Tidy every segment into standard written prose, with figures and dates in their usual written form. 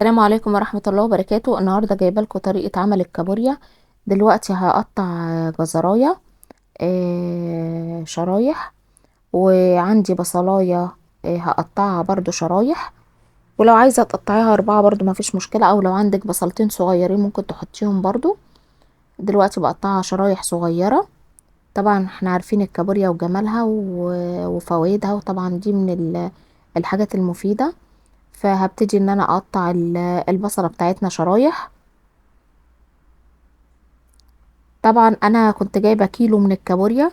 السلام عليكم ورحمة الله وبركاته. النهاردة جايبه لكم طريقة عمل الكابوريا. دلوقتي هقطع جزراية شرايح، وعندي بصلاية هقطعها برضو شرايح، ولو عايزة تقطعيها 4 برضو مفيش مشكلة، او لو عندك بصلتين صغيرين ممكن تحطيهم برضو. دلوقتي بقطعها شرايح صغيرة. طبعا احنا عارفين الكابوريا وجمالها وفوائدها، وطبعا دي من الحاجات المفيدة. فهبتدي ان انا اقطع البصلة بتاعتنا شرايح. طبعا انا كنت جايبة كيلو من الكابوريا،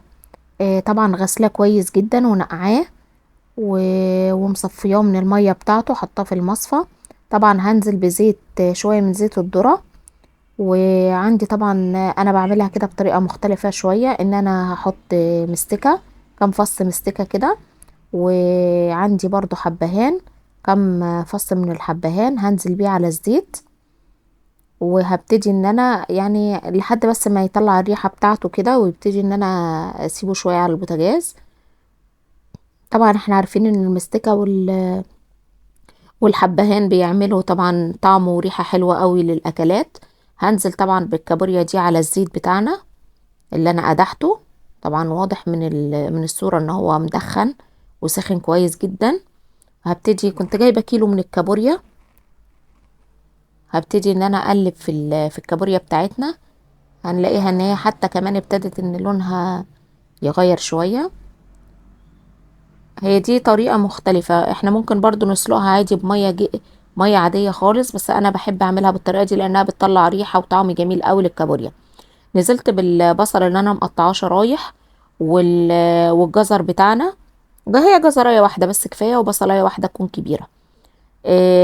طبعا غسلاه كويس جدا ونقعاه ومصفياه من المية بتاعته، حطاه في المصفى. طبعا هنزل بزيت، شوية من زيت الذرة. وعندي طبعا انا بعملها كده بطريقة مختلفة شوية، ان انا هحط مستكة، كام فص مستكة كده. وعندي برضو حبهان، كام فص من الحبهان هنزل بيه على الزيت. وهبتدي ان انا يعني لحد بس ما يطلع الريحة بتاعته كده، ويبتدي ان انا اسيبه شوية على البوتاجاز. طبعا احنا عارفين ان المستكة والحبهان بيعملوا طبعا طعم وريحة حلوة قوي للاكلات. هنزل طبعا بالكابوريا دي على الزيت بتاعنا اللي انا قدحته. طبعا واضح من الصورة ان هو مدخن وسخن كويس جدا. هبتدي، كنت جايبة كيلو من الكابوريا، هبتدي ان انا اقلب في الكابوريا بتاعتنا. هنلاقيها ان هي حتى كمان ابتدت ان لونها يغير شوية. هي دي طريقة مختلفة، احنا ممكن برضو نسلقها عادي بمية مية عادية خالص، بس انا بحب اعملها بالطريقة دي لانها بتطلع ريحة وطعم جميل قوي للكابوريا. نزلت بالبصل اللي انا مقطعاه شرايح والجزر بتاعنا. هي جزراية واحدة بس كفاية، وبصلاية واحدة تكون كبيرة.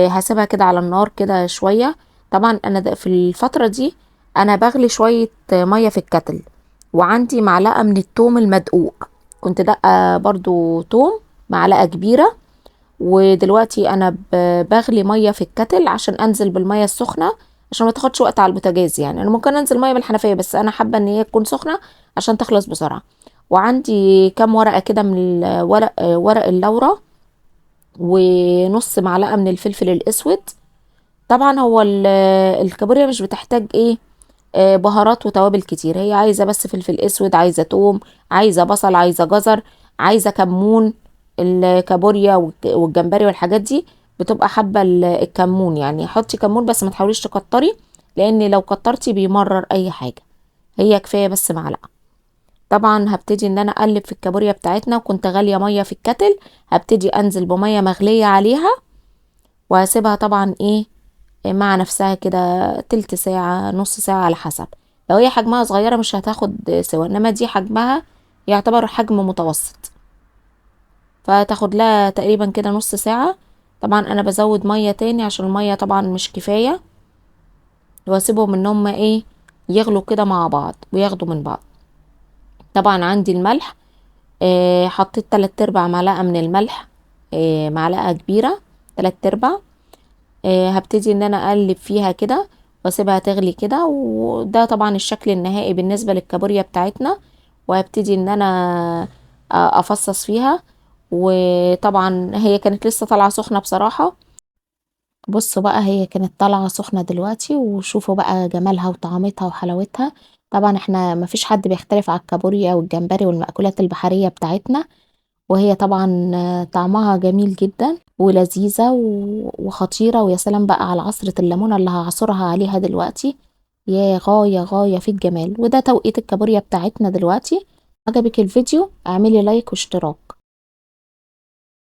هسيبها كده على النار كده شوية. طبعا انا في الفترة دي انا بغلي شوية مية في الكتل، وعندي معلقة من التوم المدقوق. كنت دقة برضو توم معلقة كبيرة. ودلوقتي انا بغلي مية في الكتل عشان انزل بالمية السخنة، عشان ما تاخدش وقت على البوتاجاز. يعني انا ممكن انزل مية بالحنفية، بس انا حابة ان هي تكون سخنة عشان تخلص بسرعة. وعندي كام ورقة كده من ورق اللورة، ونص معلقة من الفلفل الاسود. طبعا هو الكابوريا مش بتحتاج ايه بهارات وتوابل كتير، هي عايزة بس فلفل اسود، عايزة توم، عايزة بصل، عايزة جزر، عايزة كمون. الكابوريا والجمبري والحاجات دي بتبقى حابة الكمون، يعني حطي كمون بس ما تحاوليش تكتري، لان لو كترتي بيمرر اي حاجة. هي كفاية بس معلقة. طبعا هبتدي ان انا اقلب في الكابوريا بتاعتنا، وكنت غالية مية في الكتل. هبتدي انزل بمية مغلية عليها، وهسيبها طبعا ايه مع نفسها كده تلت ساعة نص ساعة على حسب. لو هي حجمها صغيرة مش هتاخد سوا، انما دي حجمها يعتبر حجم متوسط، فتاخد لها تقريبا كده نص ساعة. طبعا انا بزود مية تاني عشان المية طبعا مش كفاية، واسيبهم ان هما ايه يغلوا كده مع بعض وياخدوا من بعض. طبعا عندي الملح، حطيت 3/4 معلقة من الملح، معلقة كبيرة 3/4. هبتدي ان انا اقلب فيها كده واسيبها تغلي كده، وده طبعا الشكل النهائي بالنسبة للكابوريا بتاعتنا. وهبتدي ان انا افصص فيها. وطبعا هي كانت لسه طالعة سخنة بصراحة. بصوا بقى، هي كانت طالعة سخنة دلوقتي، وشوفوا بقى جمالها وطعامتها وحلاوتها. طبعا احنا مفيش حد بيختلف على الكابوريا والجمبري والمأكولات البحرية بتاعتنا. وهي طبعا طعمها جميل جدا ولذيذة وخطيرة. ويا سلام بقى على عصرة الليمونة اللي هعصرها عليها دلوقتي، يا غاية غاية في الجمال. وده توقيت الكابوريا بتاعتنا دلوقتي. عجبك الفيديو اعملي لايك واشتراك.